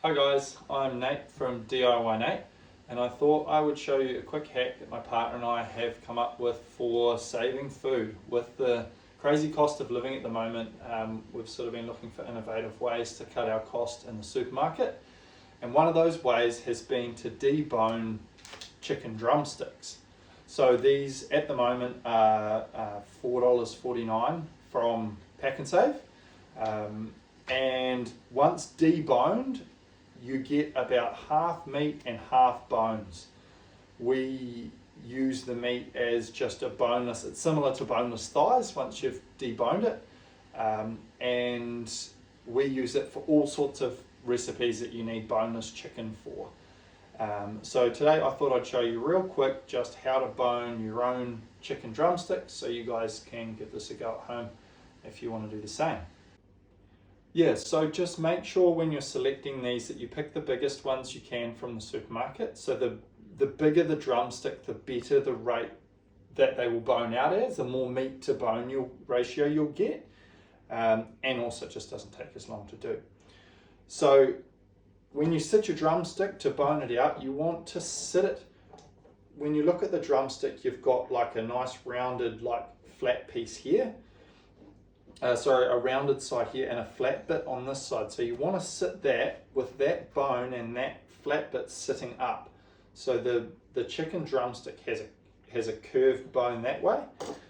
Hi guys, I'm Nate from DIY Nate, and I thought I would show you a quick hack that my partner and I have come up with for saving food. With the crazy cost of living at the moment, we've sort of been looking for innovative ways to cut our cost in the supermarket, and one of those ways has been to debone chicken drumsticks. So these at the moment are $4.49 from Pack and Save, and once deboned, you get about half meat and half bones. We use the meat as just a boneless, it's similar to boneless thighs once you've deboned it, and we use it for all sorts of recipes that you need boneless chicken for. So today I thought I'd show you real quick just how to bone your own chicken drumsticks so you guys can give this a go at home if you want to do the same. Yeah, so just make sure when you're selecting these that you pick the biggest ones you can from the supermarket. So the bigger the drumstick, the better the rate that they will bone out as, the more meat to bone ratio you'll get. And also it just doesn't take as long to do. So when you sit your drumstick to bone it out, you want to sit it, when you look at the drumstick, you've got like a nice rounded, like flat piece here. A rounded side here and a flat bit on this side. So you want to sit that with that bone and that flat bit sitting up. So the chicken drumstick has a curved bone that way.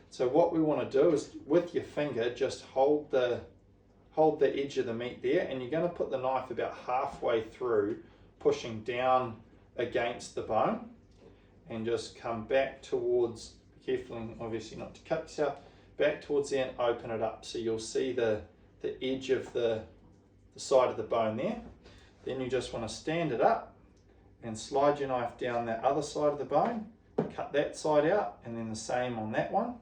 So what we want to do is with your finger just hold the edge of the meat there, and you're going to put the knife about halfway through, pushing down against the bone, and just come back towards, be careful obviously not to cut yourself, back towards the end, open it up. So you'll see the edge of the side of the bone there. Then you just want to stand it up and slide your knife down that other side of the bone, cut that side out, and then the same on that one.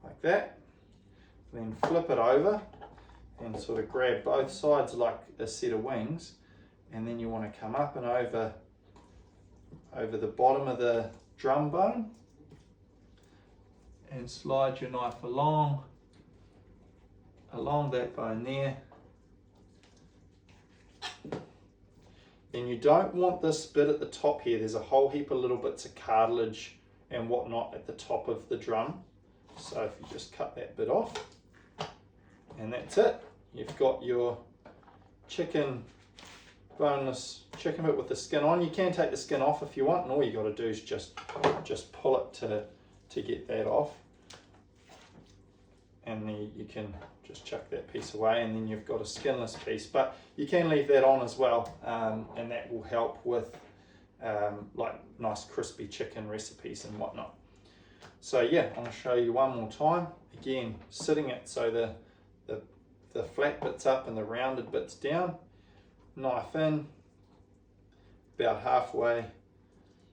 Like that. Then flip it over and sort of grab both sides like a set of wings, and then you want to come up and over the bottom of the drum bone and slide your knife along that bone there. And you don't want this bit at the top here. There's a whole heap of little bits of cartilage and whatnot at the top of the drum. So if you just cut that bit off, and that's it. You've got your boneless chicken bit with the skin on. You can take the skin off if you want, and all you got to do is just pull it to get that off. And then you can just chuck that piece away, and then you've got a skinless piece. But you can leave that on as well, and that will help with like nice crispy chicken recipes and whatnot. So yeah, I'm going to show you one more time. Again, sitting it so the flat bit's up and the rounded bit's down. Knife in, about halfway,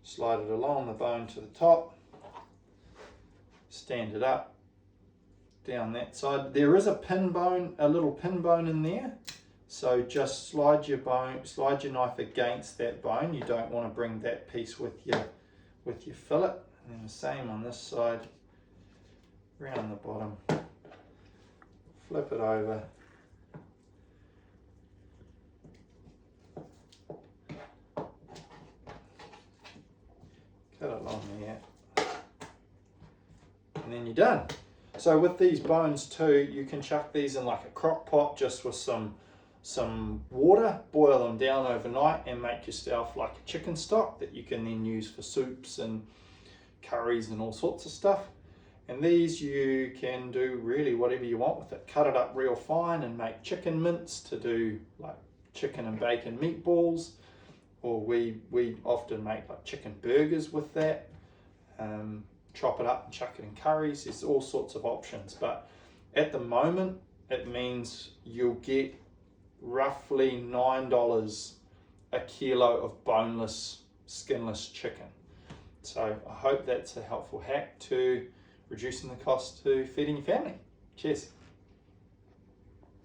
slide it along the bone to the top, stand it up, down that side. There is a little pin bone in there, so just slide your knife against that bone. You don't want to bring that piece with your fillet. And then the same on this side, round the bottom, flip it over, cut it along there, and then you're done. So with these bones too, you can chuck these in like a crock pot just with some water, boil them down overnight, and make yourself like a chicken stock that you can then use for soups and curries and all sorts of stuff. And these you can do really whatever you want with it. Cut it up real fine and make chicken mince to do like chicken and bacon meatballs, or we often make like chicken burgers with that. Chop it up and chuck it in curries. There's all sorts of options, but at the moment it means you'll get roughly $9 a kilo of boneless, skinless chicken. So I hope that's a helpful hack to reducing the cost to feeding your family. Cheers.